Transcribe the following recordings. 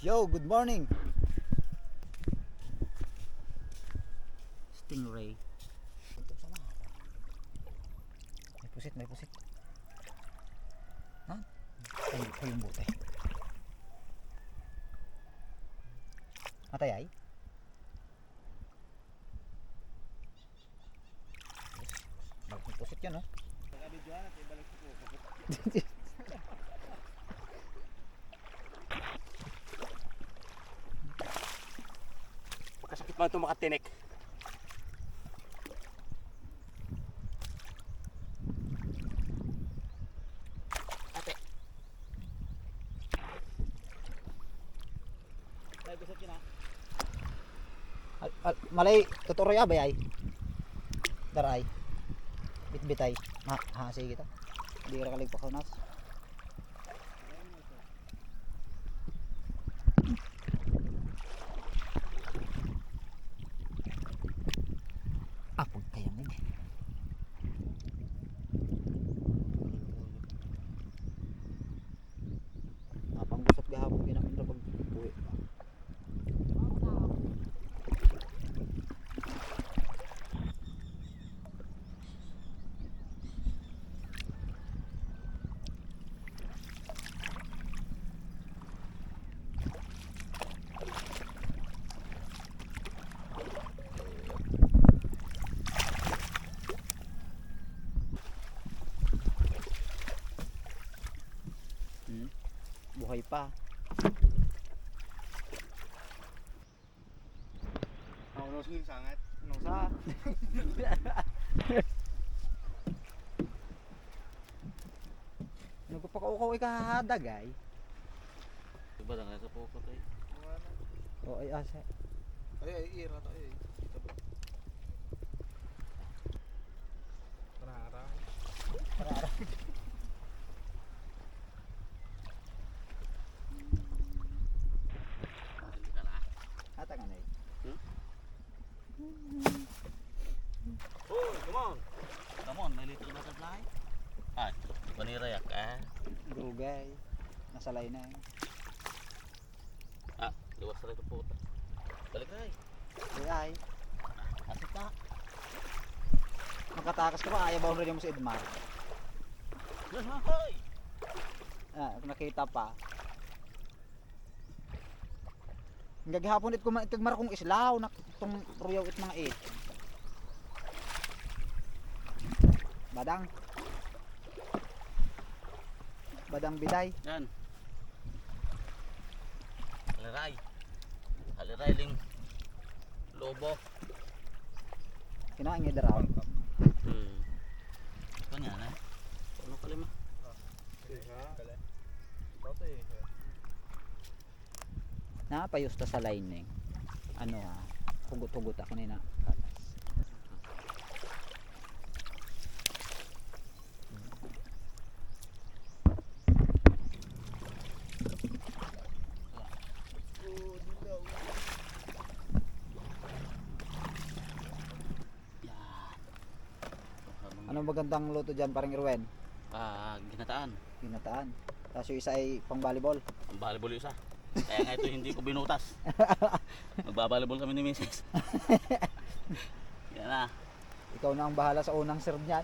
Yo, good morning. Stingray. Ito sama. May pusit. Ha? Ay, yung bote. Matay ay? Bagong pusit yan, oh. Pagkabidyoan at ibalik ko po. Pagkasakit man ito makatinik. Ate. Dahil gusap yun ha. Malay, tuturoy abay ay. Daray. Bitbitay. Sige kita. Hindi ka kalig pakunas. Pag kayang ini. Panggusap gahapon ginamit na pag-uwi. Buhay pa. Ako nung singin sangat. Anong sa? Nagpapakaukaw ikahadag ay. Diba lang nasa pokot eh. O ay asa. Ay, ira to eh. Parara. Ata nga na eh. Oh, come on. Come on, may little butterfly. Ay, panirayak ah. Gugay. Nasalay na eh. Ah, luwas na ito po. Balik na eh. Ay. Asik na. Makatakas ka pa. Ayaw ba rin mo si Edmar? Hoy! Nakita pa. Gagihapon it kuman itagmar kong islaw na itong ruyaw it mga it. Badang. Badang biday. Yan. Haliray. Haliray ling lobo. Kinain nga daraw. Ito niya na. Ano kalima? Napayusta sa lining. Ano hugot-hugot ako nina. Ano magandang luto dyan parang Irwen? Ginataan. Ginataan. Tapos yung isa ay pang volleyball. Ang volleyball yung isa. Kaya nga ito hindi ko binutas. Magbabalibol kami ni Mrs. Yan na. Ikaw na ang bahala sa unang serve niyan.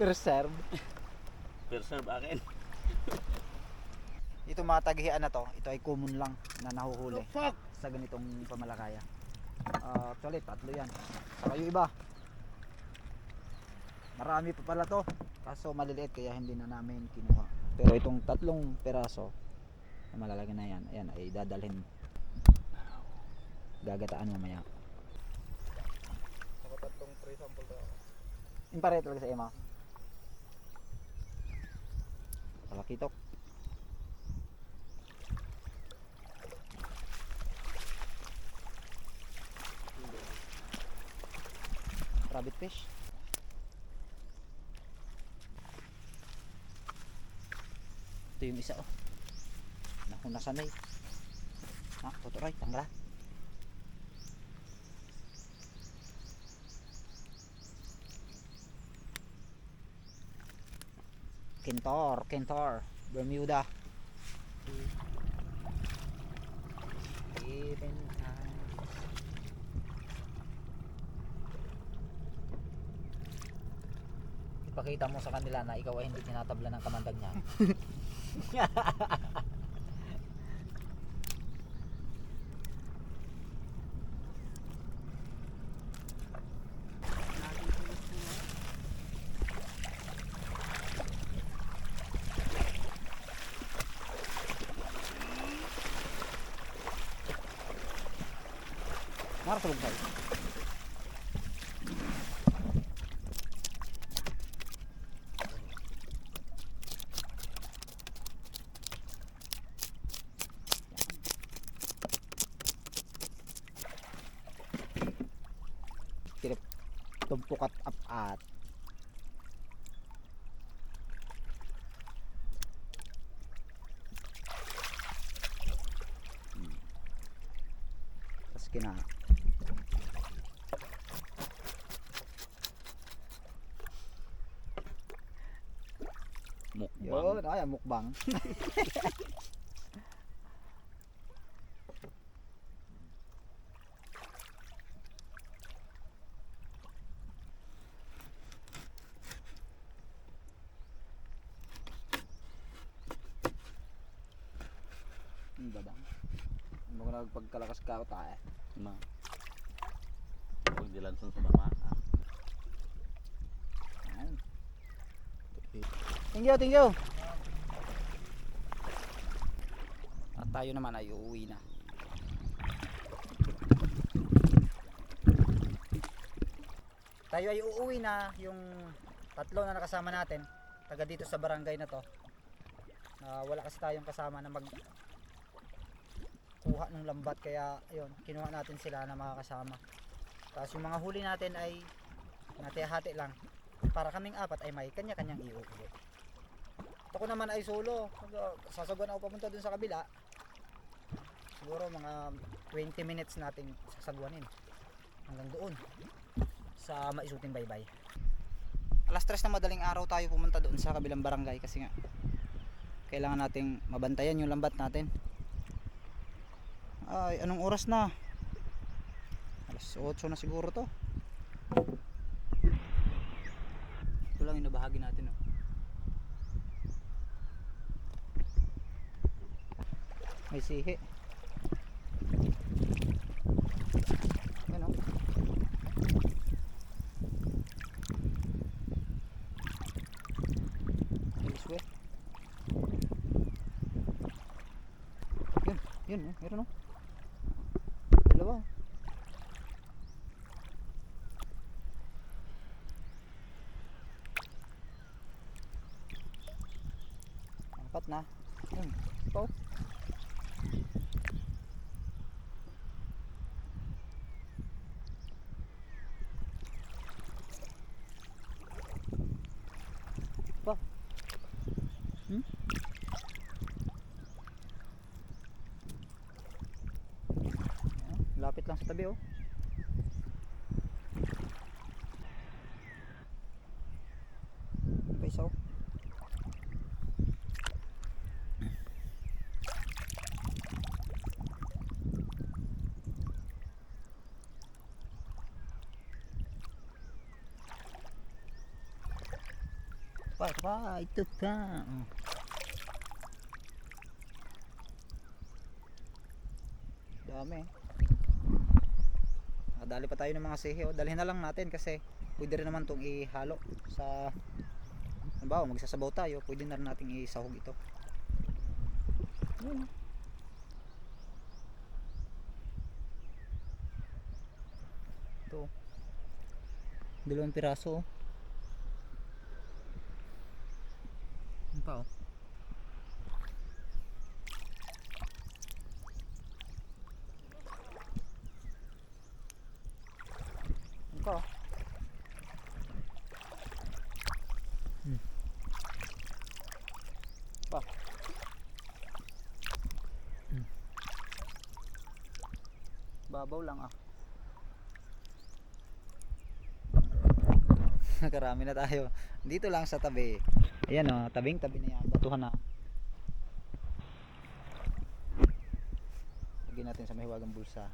First serve. First serve akin. Ito mga tagihan na to, ito ay common lang na nahuhuli sa ganitong pamalakaya. Actually, tatlo yan. Saka yung iba. Marami pa pala to. Kaso maliliit kaya hindi na namin kinuha. Pero itong tatlong peraso na malalaki na yan, ayan ay dadalhin. Gagataan mamaya. Ako tatlong tray sample to. Yung pare talaga sa ima. Palakitok. Rabbit fish. Ito yung isa oh. Naku nasanay. Tuturay, tangla. Kentor, Bermuda. Seven eyes. Ipakita mo sa kanila na ikaw ay hindi tinatabla ng kamandag niya. Marasabog tayo. Kirip tumpukat up-at. Tapos kina Mukbang. yun, ay mukbang. Ang badang. Ano ko nagpagkalakas ka tayo. Na. Pag dilanson sa bama. Ayan. Thank you. At tayo naman ay uuwi na. Tayo ay uuwi na, yung tatlo na nakasama natin, taga dito sa barangay na to. Wala kasi tayong kasama na mag kuha ng lambat, kaya yun, kinuha natin sila na makakasama. Tapos yung mga huli natin ay natihati lang. Para kaming apat ay may kanya-kanyang iuwi. Ako naman ay solo. Sasaguan ako papunta dun sa kabila. Siguro mga 20 minutes nating sasaguanin hanggang doon sa Maisuting Baybay. Alas 3 na madaling araw tayo pumunta doon sa kabilang barangay kasi nga kailangan nating mabantayan yung lambat natin. Ay, anong oras na? Alas 8 na siguro to. Ito lang yung nabahagi natin, oh. May sihi. Yan, oh. Iliswe. Yun, oh. Meron, oh. Dalawa. Apat na. Yun. Ito. Pa. Hmm? Ayan, lapit lang sa tabi, oh. Okay, so. Pa, ito pa. Dami. Dali pa tayo ng mga sihi, oh. Dalhin na lang natin kasi pwede rin naman itong ihalo sa, halimbawa magsasabaw tayo, pwede na rin natin isahog ito. Ayan. Ito, 2 piraso, oh. Ano pa, oh. Ano pa, oh. Pa. Babaw lang, ah. Nakarami na tayo. Dito lang sa tabi. Ayan, oh, tabing tabi na yan. Batuhan na. Lagyan natin sa mahiwagang bulsa.